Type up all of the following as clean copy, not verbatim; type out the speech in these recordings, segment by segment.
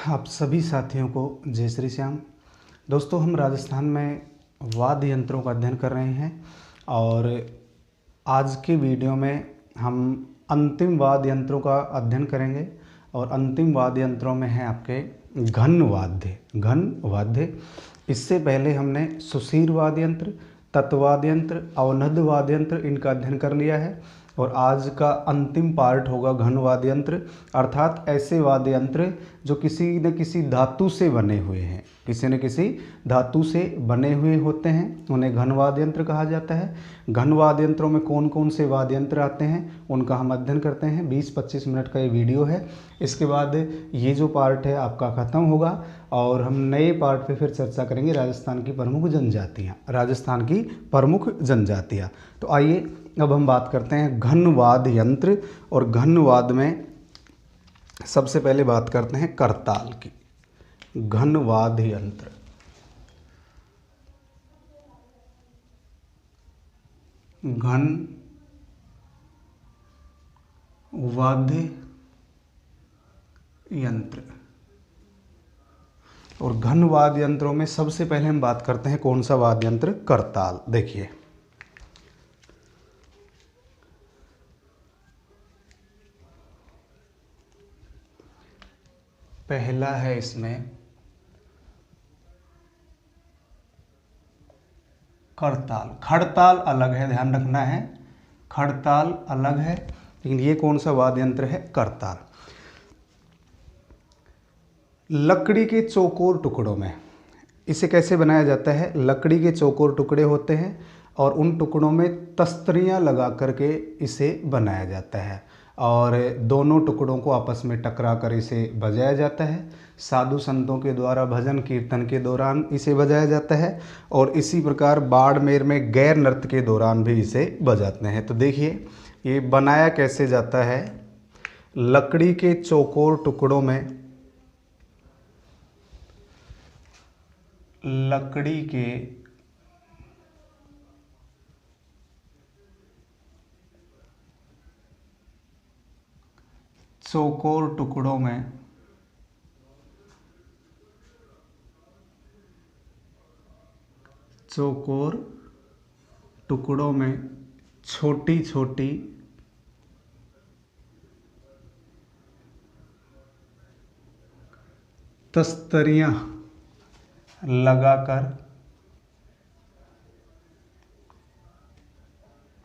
आप सभी साथियों को जय श्री श्याम। दोस्तों, हम राजस्थान में वाद्य यंत्रों का अध्ययन कर रहे हैं और आज के वीडियो में हम अंतिम वाद्य यंत्रों का अध्ययन करेंगे। और अंतिम वाद्य यंत्रों में है आपके घन वाद्य। इससे पहले हमने सुशीर वाद्य यंत्र, तत्वाद्य यंत्र, अवनद वाद्य यंत्र इनका अध्ययन कर लिया है। और आज का अंतिम पार्ट होगा घन वाद्य यंत्र, अर्थात ऐसे वाद्य यंत्र जो किसी न किसी धातु से बने हुए हैं, किसी न किसी धातु से बने हुए होते हैं, उन्हें घन वाद्य यंत्र कहा जाता है। घन वाद्य यंत्रों में कौन कौन से वाद्य यंत्र आते हैं उनका हम अध्ययन करते हैं। 20-25 मिनट का ये वीडियो है। इसके बाद ये जो पार्ट है आपका ख़त्म होगा और हम नए पार्ट पे फिर चर्चा करेंगे राजस्थान की प्रमुख जनजातियाँ। तो आइए अब हम बात करते हैं घन वाद्य यंत्र। और घन वाद्य में सबसे पहले बात करते हैं करताल की। घन वाद्य यंत्र, घन वाद्य यंत्र। और घन वाद्य यंत्रों में सबसे पहले हम बात करते हैं कौन सा वाद्य यंत्र? करताल। देखिए, पहला है इसमें करताल। खड़ताल अलग है, ध्यान रखना है, खड़ताल अलग है, लेकिन ये कौन सा वाद्य यंत्र है? करताल। लकड़ी के चौकोर टुकड़ों में इसे कैसे बनाया जाता है? लकड़ी के चौकोर टुकड़े होते हैं और उन टुकड़ों में तस्तरियाँ लगा करके इसे बनाया जाता है और दोनों टुकड़ों को आपस में टकरा कर इसे बजाया जाता है। साधु संतों के द्वारा भजन कीर्तन के दौरान इसे बजाया जाता है और इसी प्रकार बाड़मेर में गैर नृत्य के दौरान भी इसे बजाते हैं। तो देखिए, ये बनाया कैसे जाता है? लकड़ी के चौकोर टुकड़ों में, लकड़ी के चौकोर टुकड़ों में छोटी छोटी तस्तरियां लगाकर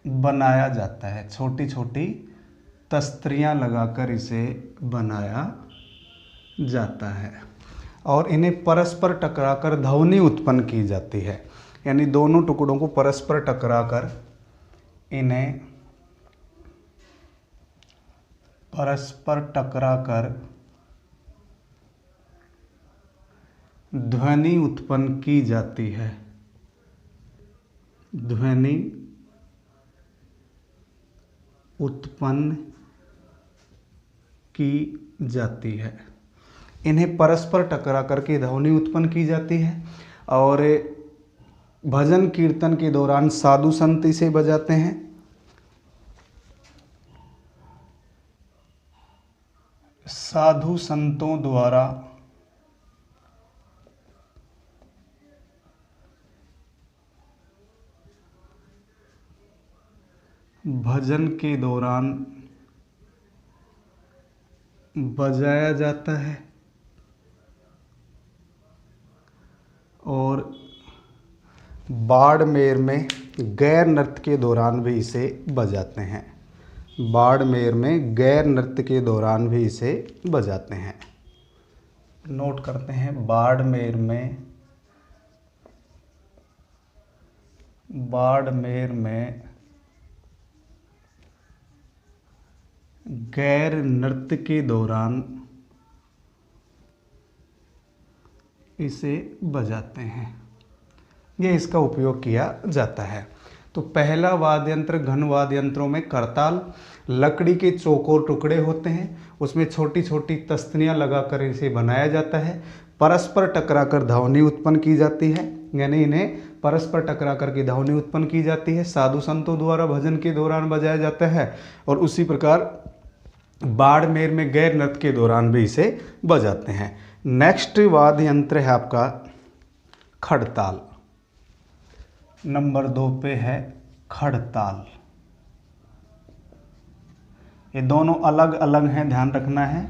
बनाया जाता है। छोटी छोटी तस्तरियां लगाकर इसे बनाया जाता है और इन्हें परस्पर टकराकर ध्वनि उत्पन्न की जाती है। यानी दोनों टुकड़ों को परस्पर टकराकर इन्हें परस्पर टकराकर ध्वनि उत्पन्न की जाती है। ध्वनि उत्पन्न की जाती है। इन्हें परस्पर टकरा करके ध्वनि उत्पन्न की जाती है और भजन कीर्तन के दौरान साधु संत इसे बजाते हैं। साधु संतों द्वारा भजन के दौरान बजाया जाता है और बाड़मेर में गैर नृत्य के दौरान भी इसे बजाते हैं। बाड़मेर में गैर नृत्य के दौरान भी इसे बजाते हैं। नोट करते हैं, बाड़मेर में गैर नृत्य के दौरान इसे बजाते हैं। ये इसका उपयोग किया जाता है। तो पहला वाद्य यंत्र घन वाद्य यंत्रों में करताल। लकड़ी के चौकोर टुकड़े होते हैं, उसमें छोटी छोटी तस्तनियाँ लगाकर इसे बनाया जाता है। परस्पर टकराकर ध्वनि उत्पन्न की जाती है, यानी इन्हें परस्पर टकरा करके ध्वनि उत्पन्न की जाती है। साधु संतों द्वारा भजन के दौरान बजाया जाता है और उसी प्रकार बाड़मेर में गैर नृत्य के दौरान भी इसे बजाते हैं। नेक्स्ट वाद्य यंत्र है आपका खड़ताल। नंबर 2 पे है खड़ताल। ये दोनों अलग अलग हैं, ध्यान रखना है।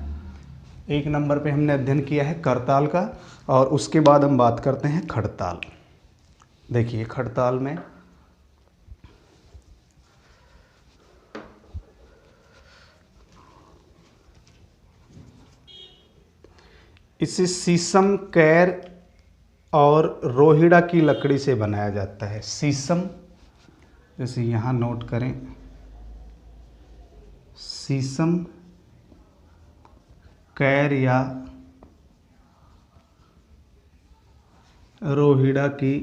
1 नंबर पे हमने अध्ययन किया है करताल का, और उसके बाद हम बात करते हैं खड़ताल। देखिए खड़ताल में इसे शीशम, कैर और रोहिड़ा की लकड़ी से बनाया जाता है। शीशम, जैसे यहाँ नोट करें, शीशम, कैर या रोहिड़ा की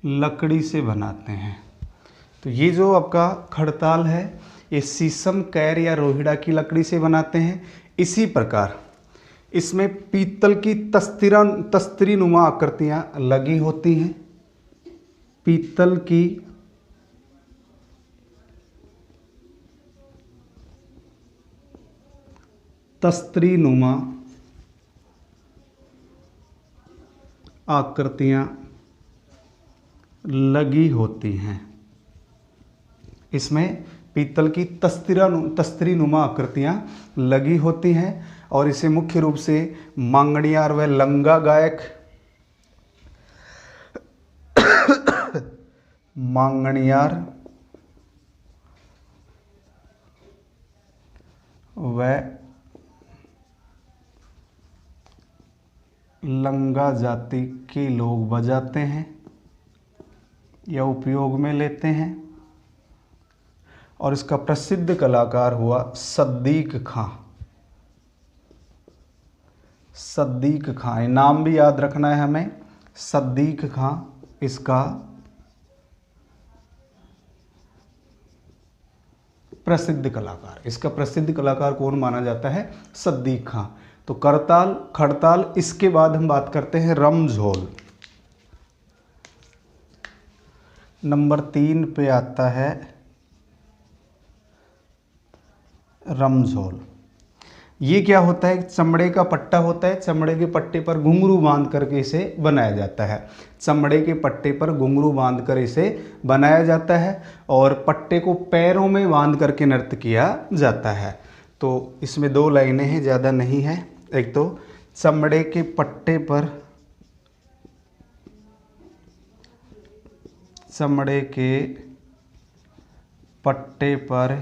लकड़ी से बनाते हैं। तो ये जो आपका खड़ताल है, ये शीशम, कैर या रोहिड़ा की लकड़ी से बनाते हैं। इसी प्रकार इसमें पीतल की तस्तरी नुमा आकृतियाँ लगी होती हैं। पीतल की तस्तरी नुमा आकृतियाँ लगी होती हैं। इसमें पीतल की तस्तरी नुमा आकृतियाँ लगी होती हैं, और इसे मुख्य रूप से मांगड़ियार व लंगा गायक मांगड़ियार व लंगा जाति के लोग बजाते हैं या उपयोग में लेते हैं। और इसका प्रसिद्ध कलाकार हुआ सद्दीक खां। सद्दीक खां, नाम भी याद रखना है हमें, सद्दीक खां इसका प्रसिद्ध कलाकार। इसका प्रसिद्ध कलाकार कौन माना जाता है? सद्दीक खां। तो करताल, खड़ताल। इसके बाद हम बात करते हैं रमझोल। नंबर 3 पे आता है रमझोल। ये क्या होता है? चमड़े का पट्टा होता है, चमड़े के पट्टे पर घुंघरू बांध करके इसे बनाया जाता है। चमड़े के पट्टे पर घुंघरू बांध कर इसे बनाया जाता है, और पट्टे को पैरों में बांध करके नृत्य किया जाता है। तो इसमें 2 लाइनें हैं, ज़्यादा नहीं है। एक तो चमड़े के पट्टे पर, चमड़े के पट्टे पर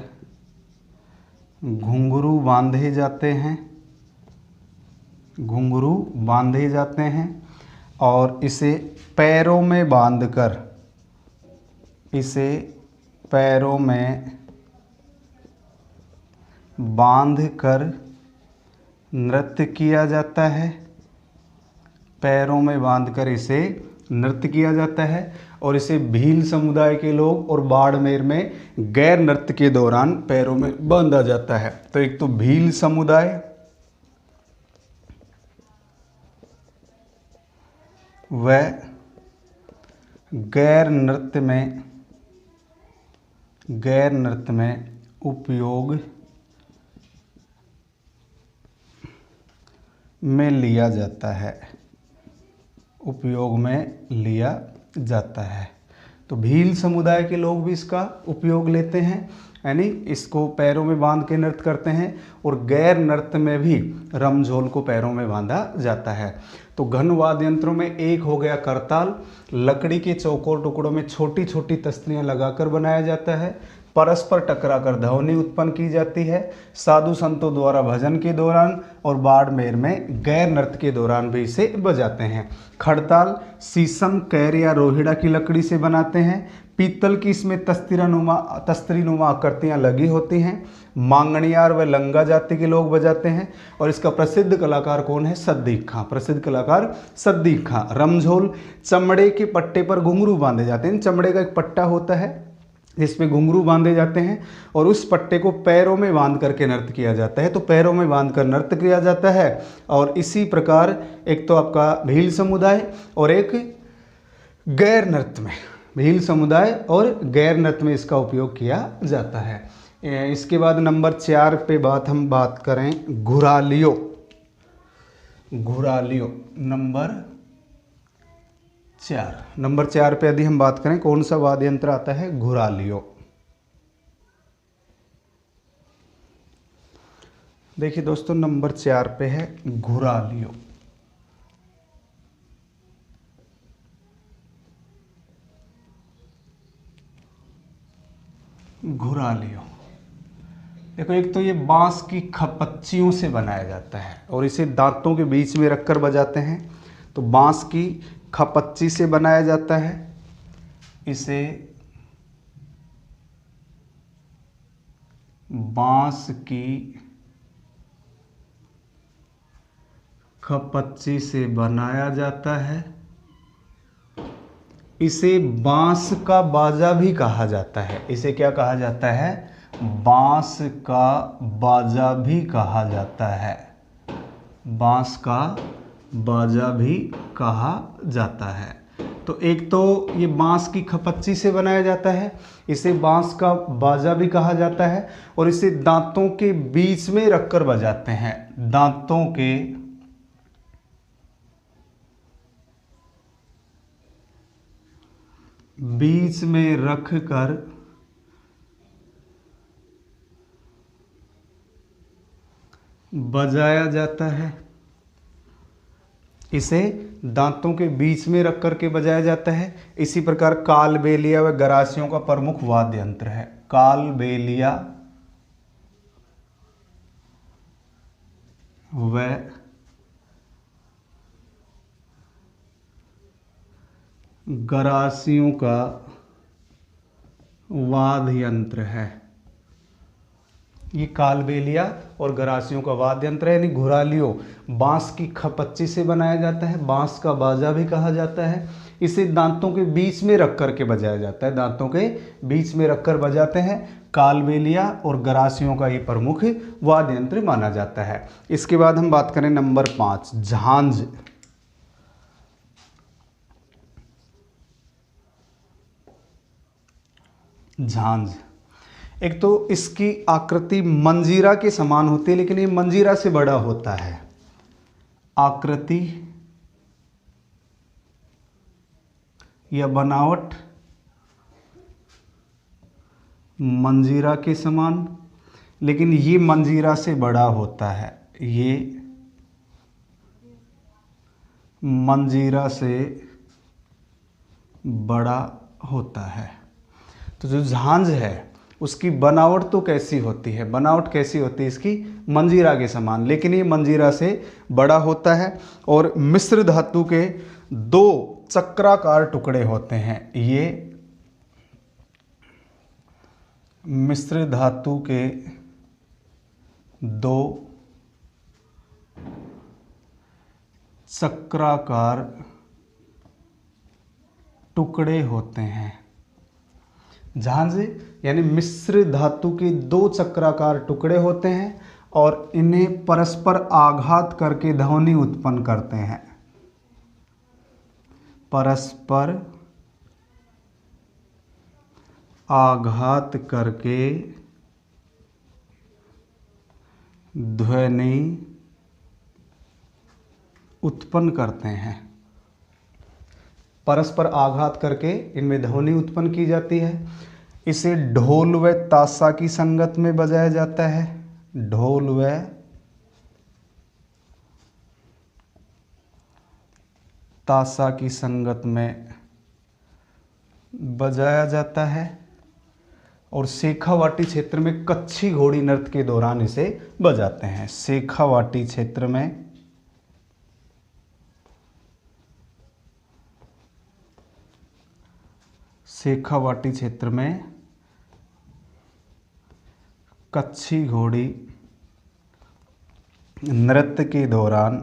घुंघरू बांधे जाते हैं, घुंघरू बांधे जाते हैं, और इसे पैरों में बांधकर, इसे पैरों में बांधकर नृत्य किया जाता है। पैरों में बांधकर इसे नृत्य किया जाता है, और इसे भील समुदाय के लोग और बाड़मेर में गैर नृत्य के दौरान पैरों में बांधा जाता है। तो एक तो भील समुदाय व गैर नृत्य में उपयोग में लिया जाता है, उपयोग में लिया जाता है। तो भील समुदाय के लोग भी इसका उपयोग लेते हैं, यानी इसको पैरों में बांध के नृत्य करते हैं, और गैर नृत्य में भी रमझोल को पैरों में बांधा जाता है। तो घन वाद्य यंत्रों में एक हो गया करताल। लकड़ी के चौकोर टुकड़ों में छोटी छोटी तस्तरियाँ लगाकर बनाया जाता है। परस्पर टकराकर ध्वनि उत्पन्न की जाती है। साधु संतों द्वारा भजन के दौरान और बाड़मेर में गैर नृत्य के दौरान भी इसे बजाते हैं। खड़ताल शीशम, कैर या रोहिड़ा की लकड़ी से बनाते हैं। पीतल की इसमें तस्तरी नुमा आकृतियाँ लगी होती हैं। मांगणियार व लंगा जाति के लोग बजाते हैं, और इसका प्रसिद्ध कलाकार कौन है? सद्दीक खां। प्रसिद्ध कलाकार सद्दीक खां। रमझोल चमड़े के पट्टे पर घुंघरू बांधे जाते हैं। चमड़े का एक पट्टा होता है जिसमें घुंघरू बांधे जाते हैं, और उस पट्टे को पैरों में बांध करके नृत्य किया जाता है। तो पैरों में बांध कर नृत्य किया जाता है। और इसी प्रकार एक तो आपका भील समुदाय और एक गैर नृत्य में, भील समुदाय और गैर नृत्य में इसका उपयोग किया जाता है। इसके बाद नंबर 4 पे हम बात करें घुरालियो। घुरालियो नंबर 4 पे यदि हम बात करें कौन सा वाद्य यंत्र आता है? घुरालियो। देखिए दोस्तों नंबर 4 पे है घुरालियो। घुरालियो देखो, एक तो ये बांस की खपच्चियों से बनाया जाता है और इसे दांतों के बीच में रखकर बजाते हैं। तो बांस की खपच्ची से बनाया जाता है, इसे बांस की खपच्ची से बनाया जाता है। इसे बांस का बाजा भी कहा जाता है। इसे क्या कहा जाता है? बांस का बाजा भी कहा जाता है। बांस का बाजा भी कहा जाता है। तो एक तो ये बांस की खपच्ची से बनाया जाता है, इसे बांस का बाजा भी कहा जाता है और इसे दांतों के बीच में रखकर बजाते हैं। दांतों के बीच में रखकर बजाया जाता है। इसे दांतों के बीच में रख करके बजाया जाता है। इसी प्रकार कालबेलिया व गरासियों का प्रमुख वाद्य यंत्र है। कालबेलिया व गरासियों का वाद्य यंत्र है। ये कालबेलिया और गरासियों का वाद्य यंत्र है, यानी घुरालियो बांस की खपच्ची से बनाया जाता है। बांस का बाजा भी कहा जाता है। इसे दांतों के बीच में रख करके बजाया जाता है। दांतों के बीच में रखकर बजाते हैं। कालबेलिया और गरासियों का ये प्रमुख वाद्य यंत्र माना जाता है। इसके बाद हम बात करें नंबर 5 झांझ। झांझ एक तो इसकी आकृति मंजीरा के समान होती है, लेकिन ये मंजीरा से बड़ा होता है। आकृति या बनावट मंजीरा के समान, लेकिन ये मंजीरा से बड़ा होता है। ये मंजीरा से बड़ा होता है। तो जो झांझ है उसकी बनावट तो कैसी होती है? बनावट कैसी होती है इसकी? मंजीरा के समान, लेकिन ये मंजीरा से बड़ा होता है और मिश्र धातु के 2 चक्राकार टुकड़े होते हैं। ये मिश्र धातु के 2 चक्राकार टुकड़े होते हैं। झांझ यानी मिश्र धातु के 2 चक्राकार टुकड़े होते हैं और इन्हें परस्पर आघात करके ध्वनि उत्पन्न करते हैं। परस्पर आघात करके ध्वनि उत्पन्न करते हैं। परस्पर आघात करके इनमें ध्वनि उत्पन्न की जाती है। इसे ढोल व ताशा की संगत में बजाया जाता है। ढोल व ताशा की संगत में बजाया जाता है और शेखावाटी क्षेत्र में कच्छी घोड़ी नृत्य के दौरान इसे बजाते हैं। शेखावाटी क्षेत्र में शेखावाटी क्षेत्र में कच्छी घोड़ी नृत्य के दौरान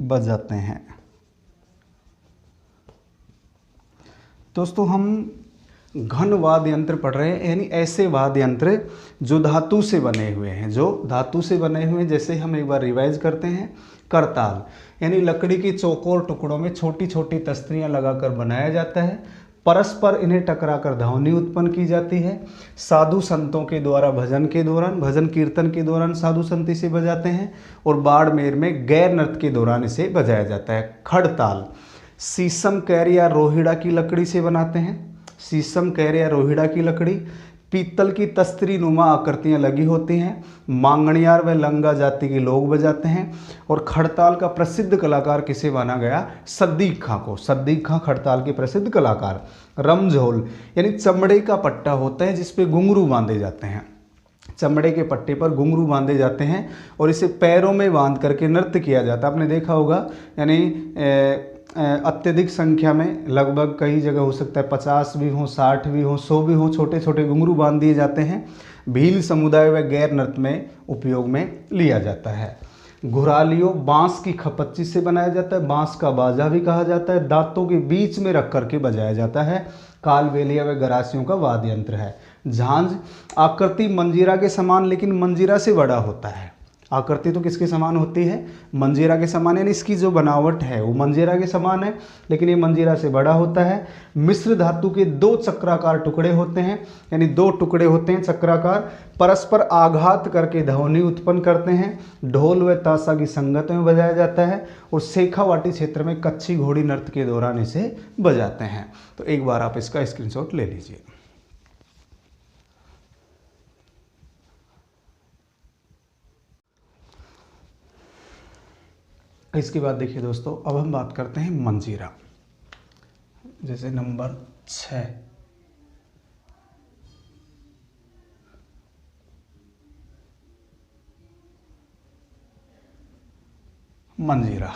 बजाते हैं। दोस्तों हम घन वाद्य यंत्र पढ़ रहे हैं, यानी ऐसे वाद्य यंत्र जो धातु से बने हुए हैं। जो धातु से बने हुए हैं, जैसे हम एक बार रिवाइज करते हैं। करताल यानी लकड़ी के चौकोर टुकड़ों में छोटी छोटी तस्तरियां लगाकर बनाया जाता है। परस्पर इन्हें टकराकर ध्वनि उत्पन्न की जाती है। साधु संतों के द्वारा भजन के दौरान, भजन कीर्तन के दौरान साधु संत इसे बजाते हैं। और बाड़मेर में गैर नृत्य के दौरान इसे बजाया जाता है। खड़ताल शीशम, कैर या रोहिड़ा की लकड़ी से बनाते हैं। शीशम, कैर या रोहिड़ा की लकड़ी। पीतल की तस्तरी नुमा आकृतियाँ लगी होती हैं। मांगणियार व लंगा जाति के लोग बजाते हैं। और खड़ताल का प्रसिद्ध कलाकार किसे माना गया? सद्दीक खां को। सद्दीक खां खड़ताल के प्रसिद्ध कलाकार। रमझोल यानी चमड़े का पट्टा होता है जिस पे घुंघरू बांधे जाते हैं। चमड़े के पट्टे पर घुंघरू बांधे जाते हैं और इसे पैरों में बांध करके नृत्य किया जाता है। आपने देखा होगा, यानी अत्यधिक संख्या में, लगभग कई जगह हो सकता है 50 भी हो, 60 भी हो, 100 भी हो, छोटे छोटे घुंघरू बांध दिए जाते हैं। भील समुदाय व गैर नृत्य में उपयोग में लिया जाता है। घुरालियों बांस की खपच्ची से बनाया जाता है। बांस का बाजा भी कहा जाता है। दांतों के बीच में रख करके बजाया जाता है। कालबेलिया व गरासियों का वाद्य यंत्र है। झांझ आकृति मंजीरा के समान लेकिन मंजीरा से बड़ा होता है। आकृति तो किसके समान होती है? मंजीरा के समान, यानी इसकी जो बनावट है वो मंजीरा के समान है लेकिन ये मंजीरा से बड़ा होता है। मिश्र धातु के 2 चक्राकार टुकड़े होते हैं, यानी 2 टुकड़े होते हैं चक्राकार, परस्पर आघात करके ध्वनि उत्पन्न करते हैं। ढोल व ताशा की संगत में बजाया जाता है। और शेखावाटी क्षेत्र में कच्छी घोड़ी नृत्य के दौरान इसे बजाते हैं। तो एक बार आप इसका स्क्रीनशॉट ले लीजिए। इसके बाद देखिए दोस्तों, अब हम बात करते हैं मंजीरा। जैसे नंबर 6, मंजीरा।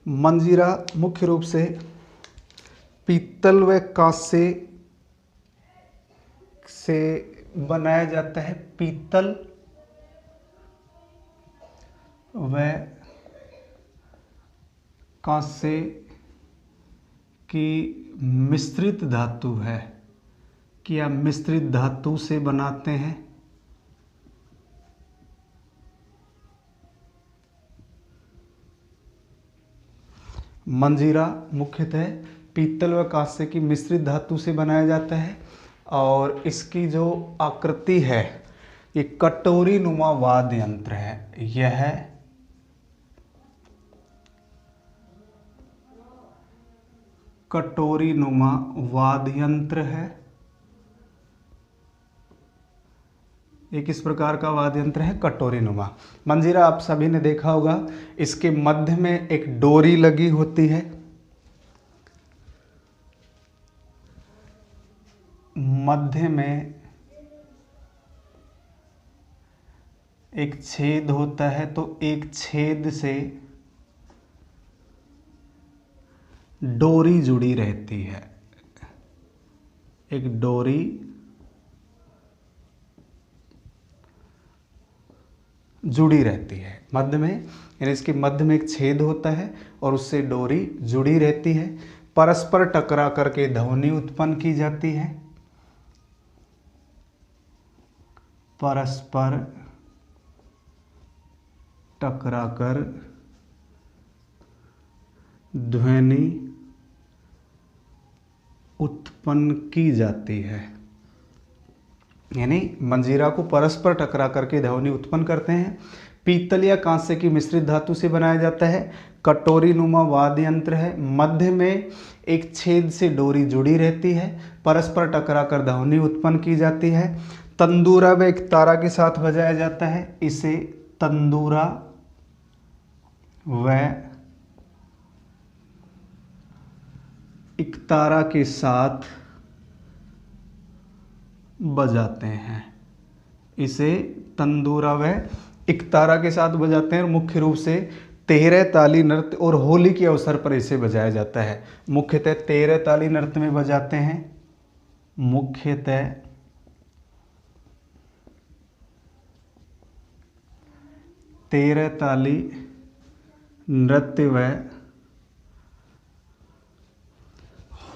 मंजीरा मुख्य रूप से पीतल व कांसे से बनाया जाता है। पीतल व कांसे की मिश्रित धातु है, क्या मिश्रित धातु से बनाते हैं। मंजीरा मुख्यतः पीतल व कांसे की मिश्रित धातु से बनाया जाता है। और इसकी जो आकृति है ये कटोरी नुमा वाद्य यंत्र है। यह कटोरी नुमा वाद्य यंत्र है। एक इस प्रकार का वाद्य यंत्र है कटोरी नुमा। मंजीरा आप सभी ने देखा होगा, इसके मध्य में एक डोरी लगी होती है। मध्य में एक छेद होता है, तो एक छेद से डोरी जुड़ी रहती है। एक डोरी जुड़ी रहती है मध्य में, यानी इसके मध्य में एक छेद होता है और उससे डोरी जुड़ी रहती है। परस्पर टकरा करके ध्वनि उत्पन्न की जाती है। परस्पर टकराकर ध्वनि उत्पन्न की जाती है। यानी मंजीरा को परस्पर टकरा करके ध्वनि उत्पन्न करते हैं। पीतल या कांसे की मिश्रित धातु से बनाया जाता है। कटोरी नुमा वाद्य यंत्र है। मध्य में एक छेद से डोरी जुड़ी रहती है। परस्पर टकरा कर ध्वनि उत्पन्न की जाती है। तंदूरा व एक तारा के साथ बजाया जाता है। इसे तंदूरा व इकतारा के साथ बजाते हैं। इसे तंदूरा व इकतारा के साथ बजाते हैं और मुख्य रूप से 13 ताली नृत्य और होली के अवसर पर इसे बजाया जाता है। मुख्यतः 13 ताली नृत्य में बजाते हैं। मुख्यतः 13 ताली नृत्य व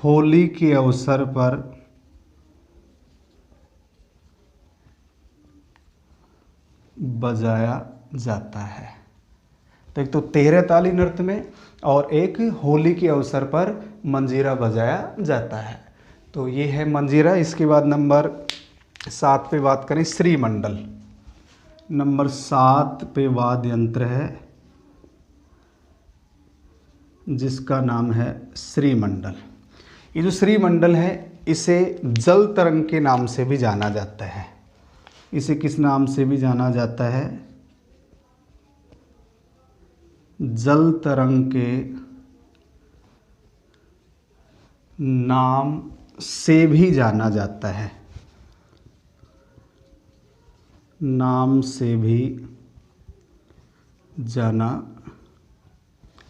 होली के अवसर पर बजाया जाता है। तो एक तो 13 ताली नृत्य में और एक होली के अवसर पर मंजीरा बजाया जाता है। तो ये है मंजीरा। इसके बाद नंबर 7 पे बात करें श्रीमंडल। नंबर 7 पे वाद्य यंत्र है जिसका नाम है श्रीमंडल। ये जो श्रीमंडल है इसे जल तरंग के नाम से भी जाना जाता है। इसे किस नाम से भी जाना जाता है? जल तरंग के नाम से भी जाना जाता है। नाम से भी जाना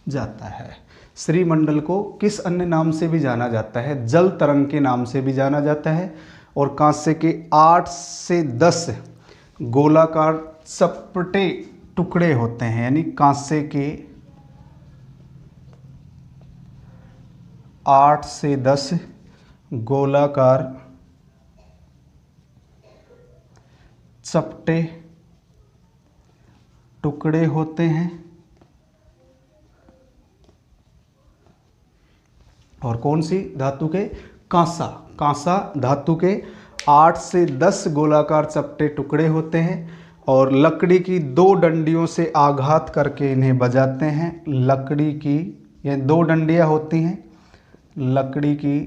जाता है। श्रीमंडल को किस अन्य नाम से भी जाना जाता है? जल तरंग के नाम से भी जाना जाता है। और कांसे के 8 से 10 गोलाकार चपटे टुकड़े होते हैं, यानी कांसे के 8 से 10 गोलाकार चपटे टुकड़े होते हैं। और कौन सी धातु के? कांसा। कांसा धातु के 8 से 10 गोलाकार चपटे टुकड़े होते हैं और लकड़ी की 2 डंडियों से आघात करके इन्हें बजाते हैं। लकड़ी की ये 2 डंडियां होती हैं। लकड़ी की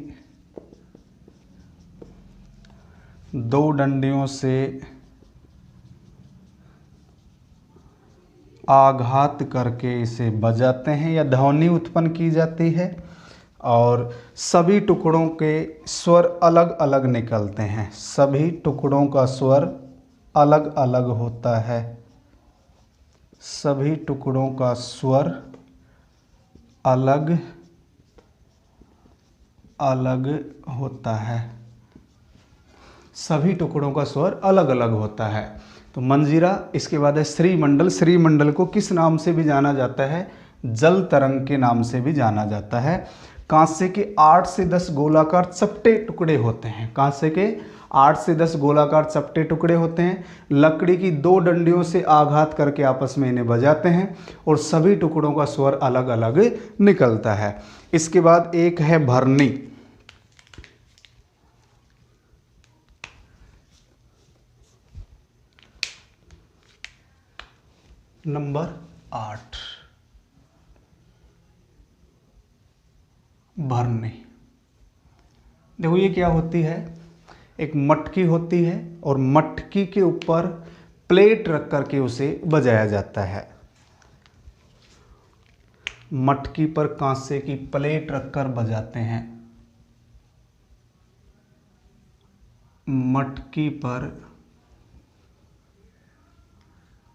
2 डंडियों से आघात करके इसे बजाते हैं या ध्वनि उत्पन्न की जाती है। और सभी टुकड़ों के स्वर अलग अलग निकलते हैं। सभी टुकड़ों का स्वर अलग अलग होता है। सभी टुकड़ों का स्वर अलग अलग होता है। सभी टुकड़ों का स्वर अलग अलग होता है। तो मंजीरा। इसके बाद है श्रीमंडल। श्रीमंडल को किस नाम से भी जाना जाता है? जल तरंग के नाम से भी जाना जाता है। कांसे के 8 से 10 गोलाकार चपटे टुकड़े होते हैं। कांसे के 8 से 10 गोलाकार चपटे टुकड़े होते हैं। लकड़ी की 2 डंडियों से आघात करके आपस में इन्हें बजाते हैं और सभी टुकड़ों का स्वर अलग अलग निकलता है। इसके बाद एक है भरनी। नंबर 8 भरनी। देखो ये क्या होती है? एक मटकी होती है और मटकी के ऊपर प्लेट रख करके उसे बजाया जाता है। मटकी पर कांसे की प्लेट रखकर बजाते हैं। मटकी पर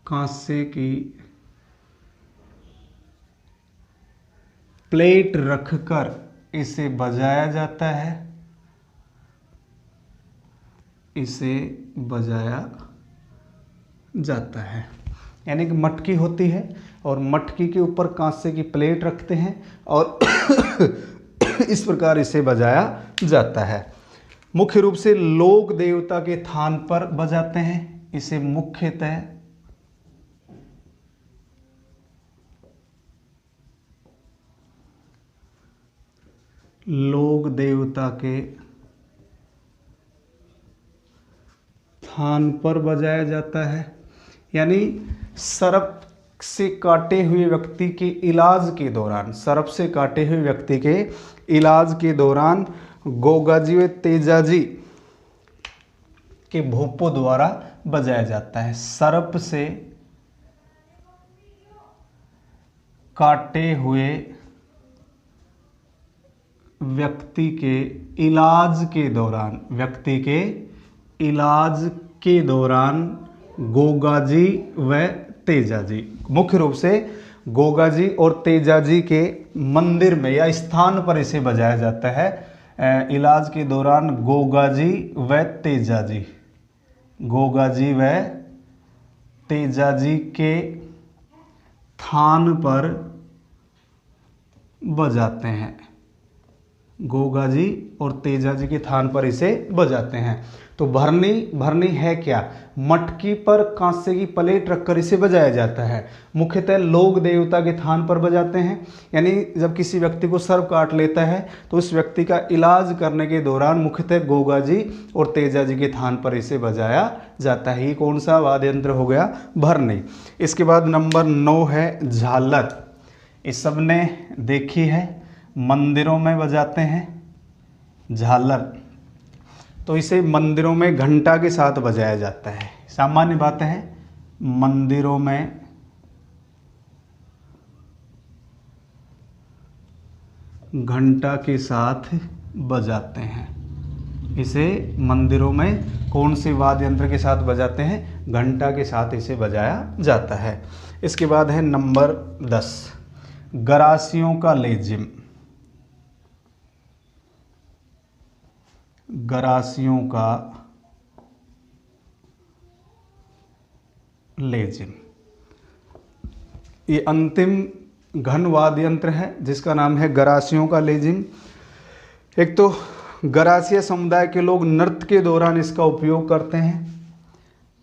कांसे की प्लेट रखकर इसे बजाया जाता है। इसे बजाया जाता है। यानी कि मटकी होती है और मटकी के ऊपर कांसे की प्लेट रखते हैं और इस प्रकार इसे बजाया जाता है। मुख्य रूप से लोक देवता के थान पर बजाते हैं। इसे मुख्यतः लोक देवता के थान पर बजाया जाता है। यानी सर्प से काटे हुए व्यक्ति के इलाज के दौरान, सर्प से काटे हुए व्यक्ति के इलाज के दौरान गोगाजी व तेजाजी के भोपों द्वारा बजाया जाता है। सर्प से काटे हुए व्यक्ति के इलाज के दौरान, व्यक्ति के इलाज के दौरान गोगाजी व तेजाजी, मुख्य रूप से गोगाजी और तेजाजी के मंदिर में या स्थान पर इसे बजाया जाता है। इलाज के दौरान गोगाजी व तेजाजी, गोगाजी व तेजाजी के थान पर बजाते हैं। गोगाजी और तेजाजी के थान पर इसे बजाते हैं। तो भरनी, भरनी है क्या? मटकी पर कांसे की प्लेट रखकर इसे बजाया जाता है। मुख्यतः लोक देवता के थान पर बजाते हैं, यानी जब किसी व्यक्ति को सर्प काट लेता है तो उस व्यक्ति का इलाज करने के दौरान मुख्यतः गोगाजी और तेजाजी के थान पर इसे बजाया जाता है। ये कौन सा वाद्य यंत्र हो गया? भरनी। इसके बाद नंबर 9 है झालर। इस सब ने देखी है, मंदिरों में बजाते हैं झालर। तो इसे मंदिरों में घंटा के साथ बजाया जाता है। सामान्य बात है, मंदिरों में घंटा के साथ बजाते हैं। इसे मंदिरों में कौन से वाद्य यंत्र के साथ बजाते हैं? घंटा के साथ इसे बजाया जाता है। इसके बाद है नंबर 10 गरासियों का लेजिम। गरासियों का लेजिम, ये अंतिम घन वाद्य यंत्र है जिसका नाम है गरासियों का लेजिम। एक तो गरासिया समुदाय के लोग नृत्य के दौरान इसका उपयोग करते हैं।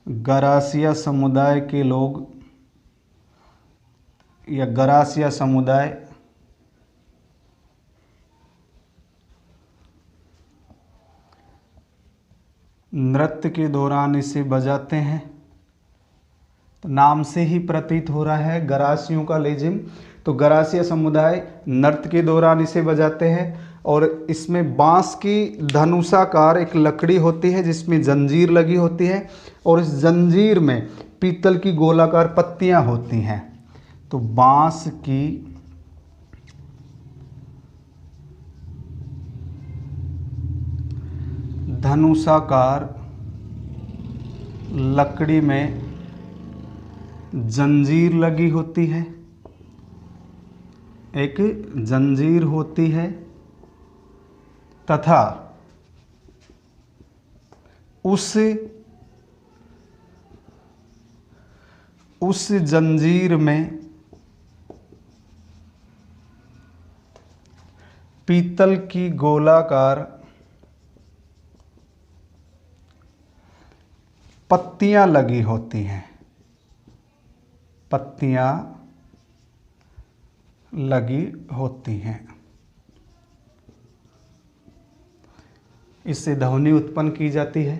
गरासिया समुदाय के लोग या गरासिया समुदाय नृत्य के दौरान इसे बजाते हैं। तो नाम से ही प्रतीत हो रहा है गरासियों का लेजिम। तो गरासिया समुदाय नृत्य के दौरान इसे बजाते हैं और इसमें बांस की धनुषाकार एक लकड़ी होती है जिसमें जंजीर लगी होती है और इस जंजीर में पीतल की गोलाकार पत्तियां होती हैं। तो बांस की धनुषाकार लकड़ी में जंजीर लगी होती है, एक जंजीर होती है तथा उस जंजीर में पीतल की गोलाकार पत्तियां लगी होती हैं। पत्तियां लगी होती हैं। इससे ध्वनि उत्पन्न की जाती है।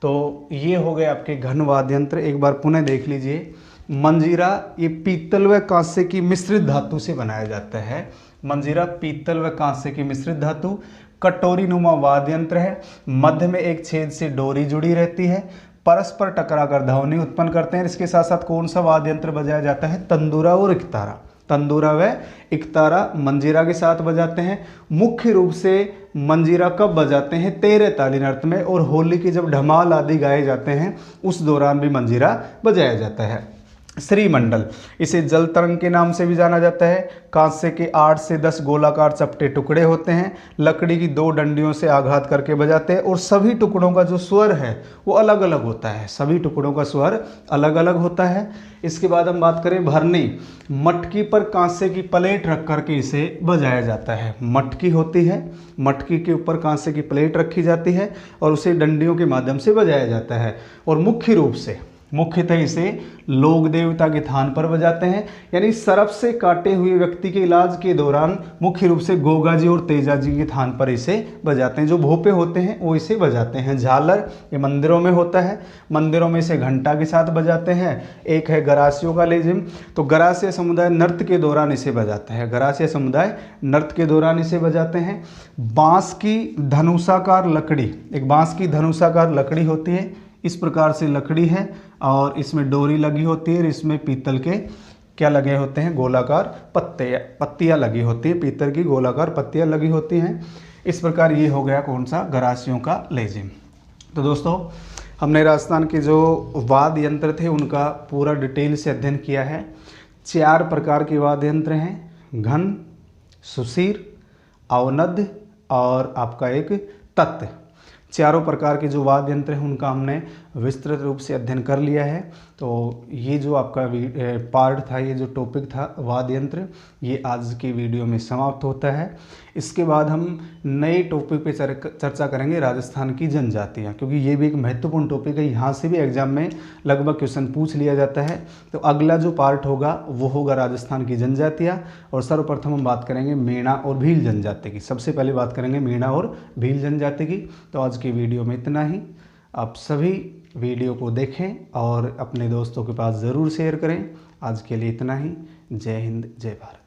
तो ये हो गए आपके घन वाद्य यंत्र। एक बार पुनः देख लीजिए। मंजीरा ये पीतल व कांसे की मिश्रित धातु से बनाया जाता है। मंजीरा पीतल व कांसे की मिश्रित धातु कटोरी नुमा वाद्य यंत्र है। मध्य में एक छेद से डोरी जुड़ी रहती है, परस्पर टकराकर ध्वनि उत्पन्न करते हैं। इसके साथ साथ कौन सा वाद्य यंत्र बजाया जाता है? तंदूरा और इकतारा। तंदूरा व इकतारा मंजीरा के साथ बजाते हैं। मुख्य रूप से मंजीरा कब बजाते हैं? 13 ताली नृत्य में, और होली के जब ढमाल आदि गाए जाते हैं उस दौरान भी मंजीरा बजाया जाता है। श्रीमंडल, इसे जल तरंग के नाम से भी जाना जाता है। कांसे के 8 से 10 गोलाकार चपटे टुकड़े होते हैं, लकड़ी की 2 डंडियों से आघात करके बजाते हैं और सभी टुकड़ों का जो स्वर है वो अलग अलग होता है। सभी टुकड़ों का स्वर अलग अलग होता है। इसके बाद हम बात करें भरनी। मटकी पर कांसे की प्लेट रख करके इसे बजाया जाता है। मटकी होती है, मटकी के ऊपर कांसे की प्लेट रखी जाती है और उसे डंडियों के माध्यम से बजाया जाता है। और मुख्यतः इसे लोक देवता के थान पर बजाते हैं, यानी सर्प से काटे हुए व्यक्ति के इलाज के दौरान मुख्य रूप से गोगाजी और तेजाजी के थान पर इसे बजाते हैं। जो भोपे होते हैं वो इसे बजाते हैं। झालर ये मंदिरों में होता है, मंदिरों में इसे घंटा के साथ बजाते हैं। एक है गरासियों का लेजिम। तो गरासिया समुदाय नृत्य के दौरान इसे बजाते हैं। गरासिया समुदाय नृत्य के दौरान इसे बजाते हैं। बांस की धनुषाकार लकड़ी, एक बांस की धनुषाकार लकड़ी होती है, इस प्रकार से लकड़ी है और इसमें डोरी लगी होती है और इसमें पीतल के क्या लगे होते हैं? गोलाकार पत्तियां लगी होती हैं। पीतल की गोलाकार पत्तियां लगी होती हैं। इस प्रकार ये हो गया कौन सा? गरासियों का लेजिम। तो दोस्तों, हमने राजस्थान के जो वाद्य यंत्र थे उनका पूरा डिटेल से अध्ययन किया है। 4 प्रकार के वाद्य यंत्र हैं: घन, सुशीर, अवनद्य और आपका एक तत्व। चारों प्रकार के जो वाद्य यंत्र हैं उनका हमने विस्तृत रूप से अध्ययन कर लिया है। तो ये जो आपका पार्ट था, ये जो टॉपिक था वाद्य यंत्र, ये आज की वीडियो में समाप्त होता है। इसके बाद हम नए टॉपिक पे चर्चा करेंगे, राजस्थान की जनजातियाँ, क्योंकि ये भी एक महत्वपूर्ण टॉपिक है। यहाँ से भी एग्जाम में लगभग क्वेश्चन पूछ लिया जाता है। तो अगला जो पार्ट होगा वो होगा राजस्थान की जनजातियाँ, और सर्वप्रथम हम बात करेंगे मीणा और भील जनजाति की। सबसे पहले बात करेंगे मीणा और भील जनजाति की। तो आज की वीडियो में इतना ही। आप सभी वीडियो को देखें और अपने दोस्तों के पास ज़रूर शेयर करें। आज के लिए इतना ही। जय हिंद, जय भारत।